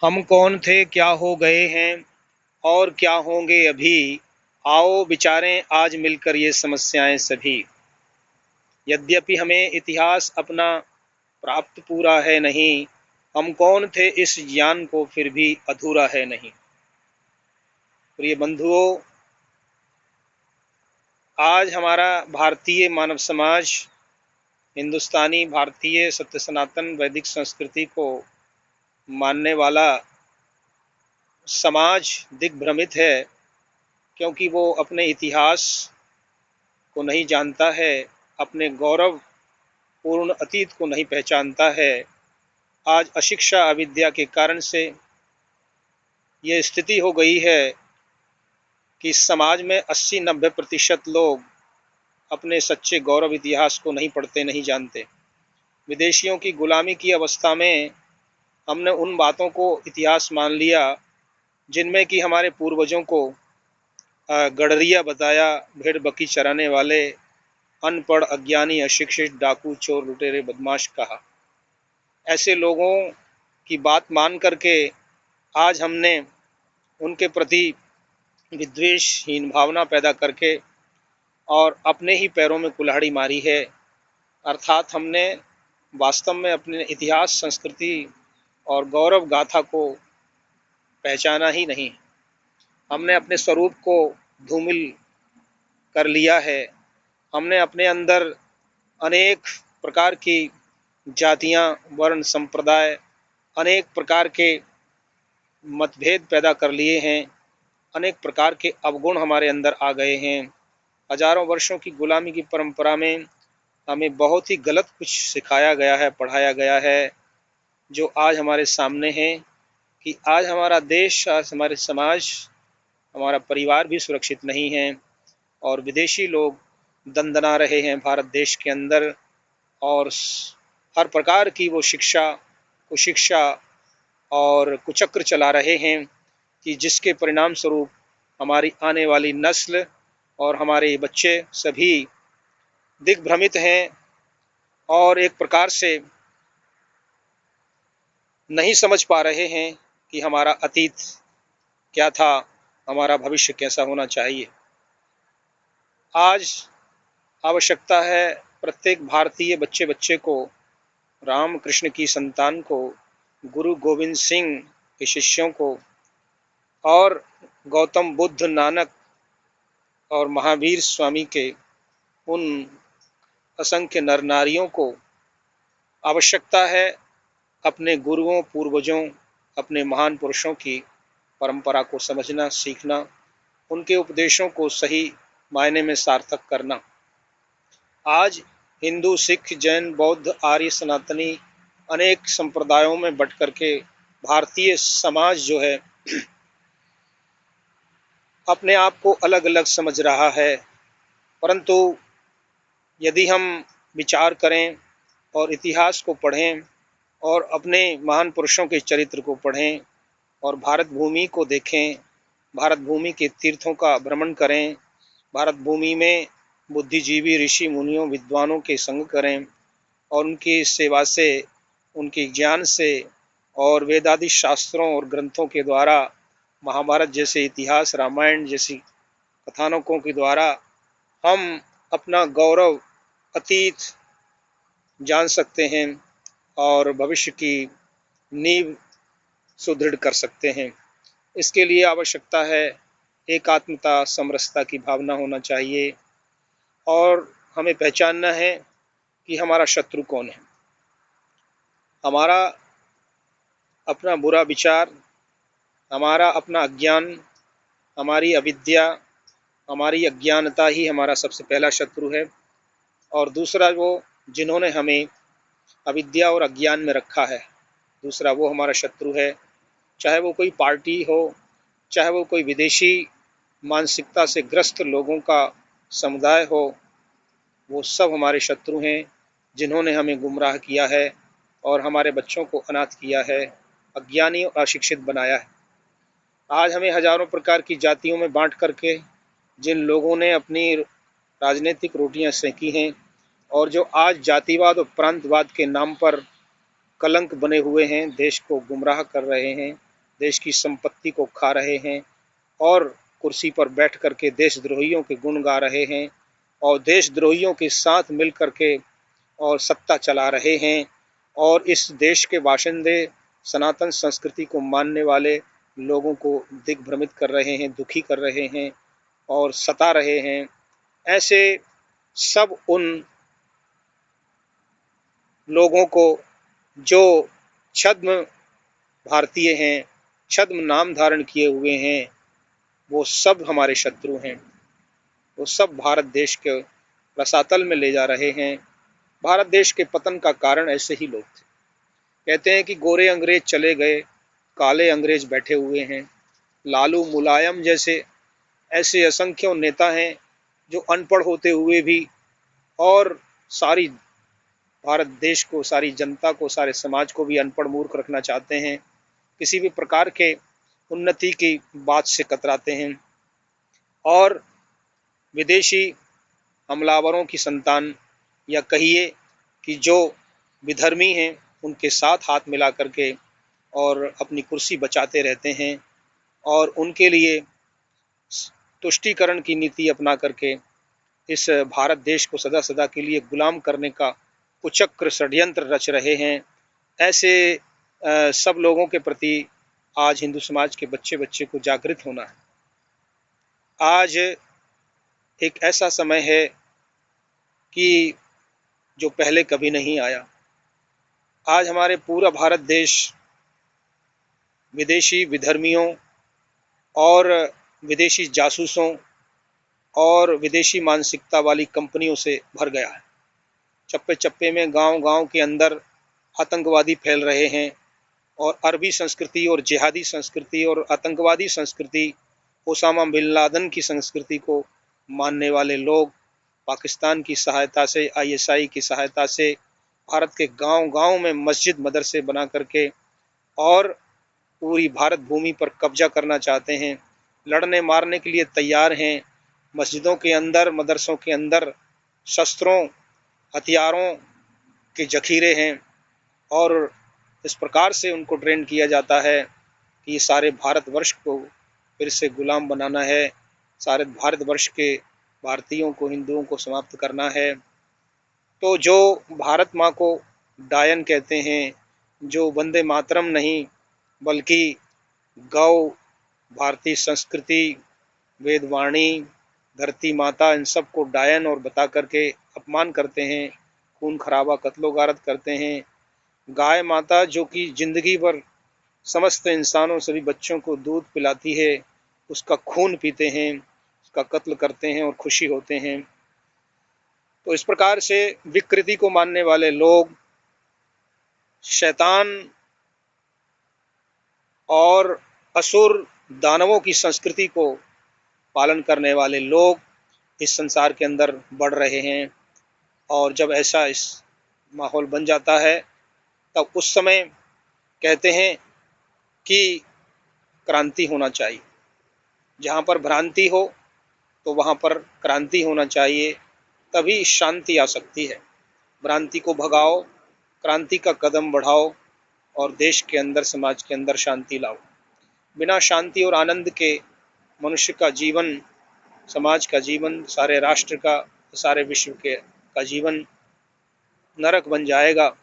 हम कौन थे, क्या हो गए हैं और क्या होंगे अभी। आओ विचारें आज मिलकर ये समस्याएं सभी। यद्यपि हमें इतिहास अपना प्राप्त पूरा है नहीं, हम कौन थे इस ज्ञान को फिर भी अधूरा है नहीं। प्रिय बंधुओं, आज हमारा भारतीय मानव समाज, हिंदुस्तानी भारतीय सत्य सनातन वैदिक संस्कृति को मानने वाला समाज दिग्भ्रमित है, क्योंकि वो अपने इतिहास को नहीं जानता है, अपने गौरव पूर्ण अतीत को नहीं पहचानता है। आज अशिक्षा अविद्या के कारण से ये स्थिति हो गई है कि समाज में 80-90% लोग अपने सच्चे गौरव इतिहास को नहीं पढ़ते, नहीं जानते। विदेशियों की गुलामी की अवस्था में हमने उन बातों को इतिहास मान लिया जिनमें कि हमारे पूर्वजों को गडरिया बताया, भेड़ बकरी चराने वाले, अनपढ़, अज्ञानी, अशिक्षित, डाकू, चोर, लुटेरे, बदमाश कहा। ऐसे लोगों की बात मान करके आज हमने उनके प्रति विद्वेषहीन भावना पैदा करके और अपने ही पैरों में कुल्हाड़ी मारी है। अर्थात हमने वास्तव में अपने इतिहास, संस्कृति और गौरव गाथा को पहचाना ही नहीं। हमने अपने स्वरूप को धूमिल कर लिया है। हमने अपने अंदर अनेक प्रकार की जातियां, वर्ण, संप्रदाय, अनेक प्रकार के मतभेद पैदा कर लिए हैं। अनेक प्रकार के अवगुण हमारे अंदर आ गए हैं। हजारों वर्षों की गुलामी की परंपरा में हमें बहुत ही गलत कुछ सिखाया गया है, पढ़ाया गया है, जो आज हमारे सामने है कि आज हमारा देश, आज हमारे समाज, हमारा परिवार भी सुरक्षित नहीं है और विदेशी लोग दंदना रहे हैं भारत देश के अंदर और हर प्रकार की वो शिक्षा, कुशिक्षा और कुचक्र चला रहे हैं कि जिसके परिणाम स्वरूप हमारी आने वाली नस्ल और हमारे बच्चे सभी दिग्भ्रमित हैं और एक प्रकार से नहीं समझ पा रहे हैं कि हमारा अतीत क्या था, हमारा भविष्य कैसा होना चाहिए। आज आवश्यकता है प्रत्येक भारतीय बच्चे बच्चे को, राम कृष्ण की संतान को, गुरु गोविंद सिंह के शिष्यों को और गौतम बुद्ध, नानक और महावीर स्वामी के उन असंख्य नर नारियों को आवश्यकता है अपने गुरुओं, पूर्वजों, अपने महान पुरुषों की परंपरा को समझना, सीखना, उनके उपदेशों को सही मायने में सार्थक करना। आज हिंदू, सिख, जैन, बौद्ध, आर्य, सनातनी अनेक संप्रदायों में बट करके भारतीय समाज जो है अपने आप को अलग अलग समझ रहा है। परंतु यदि हम विचार करें और इतिहास को पढ़ें और अपने महान पुरुषों के चरित्र को पढ़ें और भारत भूमि को देखें, भारत भूमि के तीर्थों का भ्रमण करें, भारत भूमि में बुद्धिजीवी, ऋषि मुनियों, विद्वानों के संग करें और उनकी सेवा से, उनके ज्ञान से और वेदादि शास्त्रों और ग्रंथों के द्वारा, महाभारत जैसे इतिहास, रामायण जैसी कथानकों के द्वारा हम अपना गौरव अतीत जान सकते हैं और भविष्य की नींव सुदृढ़ कर सकते हैं। इसके लिए आवश्यकता है एकात्मता, समरसता की भावना होना चाहिए और हमें पहचानना है कि हमारा शत्रु कौन है। हमारा अपना बुरा विचार, हमारा अपना अज्ञान, हमारी अविद्या, हमारी अज्ञानता ही हमारा सबसे पहला शत्रु है। और दूसरा वो जिन्होंने हमें अविद्या और अज्ञान में रखा है, दूसरा वो हमारा शत्रु है। चाहे वो कोई पार्टी हो, चाहे वो कोई विदेशी मानसिकता से ग्रस्त लोगों का समुदाय हो, वो सब हमारे शत्रु हैं जिन्होंने हमें गुमराह किया है और हमारे बच्चों को अनाथ किया है, अज्ञानी और अशिक्षित बनाया है। आज हमें हजारों प्रकार की जातियों में बांट करके जिन लोगों ने अपनी राजनीतिक रोटियां सेंकी हैं और जो आज जातिवाद और प्रांतवाद के नाम पर कलंक बने हुए हैं, देश को गुमराह कर रहे हैं, देश की संपत्ति को खा रहे हैं और कुर्सी पर बैठ कर के देशद्रोहियों के गुण गा रहे हैं और देशद्रोहियों के साथ मिल कर के और सत्ता चला रहे हैं। और इस देश के बाशिंदे सनातन संस्कृति को मानने वाले लोगों को दिग्भ्रमित कर रहे हैं, दुखी कर रहे हैं और सता रहे हैं। ऐसे सब उन लोगों को जो छद्म भारतीय हैं, छद्म नाम धारण किए हुए हैं, वो सब हमारे शत्रु हैं। वो सब भारत देश के रसातल में ले जा रहे हैं। भारत देश के पतन का कारण ऐसे ही लोग थे। कहते हैं कि गोरे अंग्रेज चले गए, काले अंग्रेज बैठे हुए हैं। लालू मुलायम जैसे ऐसे असंख्यों नेता हैं जो अनपढ़ होते हुए भी और सारी भारत देश को, सारी जनता को, सारे समाज को भी अनपढ़ मूर्ख रखना चाहते हैं। किसी भी प्रकार के उन्नति की बात से कतराते हैं और विदेशी हमलावरों की संतान या कहिए कि जो विधर्मी हैं उनके साथ हाथ मिला करके और अपनी कुर्सी बचाते रहते हैं और उनके लिए तुष्टीकरण की नीति अपना करके इस भारत देश को सदा सदा के लिए गुलाम करने का कुचक्र षड्यंत्र रच रहे हैं। ऐसे सब लोगों के प्रति आज हिंदू समाज के बच्चे बच्चे को जागृत होना है। आज एक ऐसा समय है कि जो पहले कभी नहीं आया। आज हमारे पूरा भारत देश विदेशी विधर्मियों और विदेशी जासूसों और विदेशी मानसिकता वाली कंपनियों से भर गया है। चप्पे चप्पे में, गांव-गांव के अंदर आतंकवादी फैल रहे हैं और अरबी संस्कृति और जिहादी संस्कृति और आतंकवादी संस्कृति, ओसामा बिन लादेन की संस्कृति को मानने वाले लोग पाकिस्तान की सहायता से, आईएसआई की सहायता से भारत के गांव-गांव में मस्जिद मदरसे बना करके और पूरी भारत भूमि पर कब्जा करना चाहते हैं। लड़ने मारने के लिए तैयार हैं। मस्जिदों के अंदर, मदरसों के अंदर शस्त्रों, हथियारों के जखीरे हैं और इस प्रकार से उनको ट्रेन किया जाता है कि ये सारे भारतवर्ष को फिर से गुलाम बनाना है, सारे भारतवर्ष के भारतीयों को, हिंदुओं को समाप्त करना है। तो जो भारत माँ को डायन कहते हैं, जो वंदे मातरम नहीं बल्कि गौ, भारतीय संस्कृति, वेदवाणी, धरती माता, इन सब को डायन और बता करके अपमान करते हैं, खून खराबा, कत्लो गारत करते हैं। गाय माता जो कि जिंदगी भर समस्त इंसानों, सभी बच्चों को दूध पिलाती है, उसका खून पीते हैं, उसका कत्ल करते हैं और खुशी होते हैं। तो इस प्रकार से विकृति को मानने वाले लोग, शैतान और असुर दानवों की संस्कृति को पालन करने वाले लोग इस संसार के अंदर बढ़ रहे हैं। और जब ऐसा इस माहौल बन जाता है तब उस समय कहते हैं कि क्रांति होना चाहिए। जहाँ पर भ्रांति हो तो वहाँ पर क्रांति होना चाहिए, तभी शांति आ सकती है। भ्रांति को भगाओ, क्रांति का कदम बढ़ाओ और देश के अंदर, समाज के अंदर शांति लाओ। बिना शांति और आनंद के मनुष्य का जीवन, समाज का जीवन, सारे राष्ट्र का, सारे विश्व के का जीवन नरक बन जाएगा।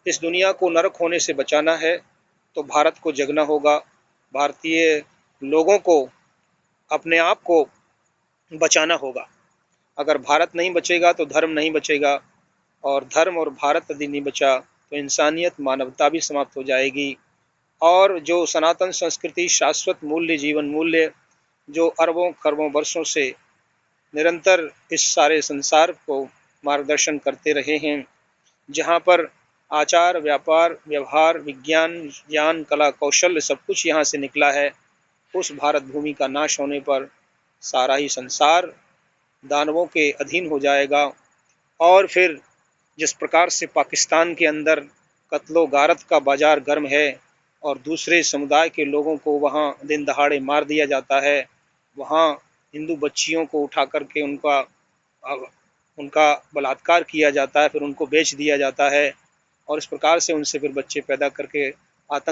इस दुनिया को नरक होने से बचाना है तो भारत को जगना होगा। भारतीय लोगों को अपने आप को बचाना होगा। अगर भारत नहीं बचेगा तो धर्म नहीं बचेगा और धर्म और भारत यदि नहीं बचा तो इंसानियत, मानवता भी समाप्त हो जाएगी। और जो सनातन संस्कृति, शाश्वत मूल्य, जीवन मूल्य जो अरबों खरबों वर्षों से निरंतर इस सारे संसार को मार्गदर्शन करते रहे हैं, जहाँ पर आचार, व्यापार, व्यवहार, विज्ञान, ज्ञान, कला, कौशल सब कुछ यहाँ से निकला है, उस भारत भूमि का नाश होने पर सारा ही संसार दानवों के अधीन हो जाएगा। और फिर जिस प्रकार से पाकिस्तान के अंदर कत्लो गारत का बाजार गर्म है और दूसरे समुदाय के लोगों को वहाँ दिन दहाड़े मार दिया जाता है, वहाँ हिंदू बच्चियों को उठा करके उनका बलात्कार किया जाता है, फिर उनको बेच दिया जाता है और इस प्रकार से उनसे फिर बच्चे पैदा करके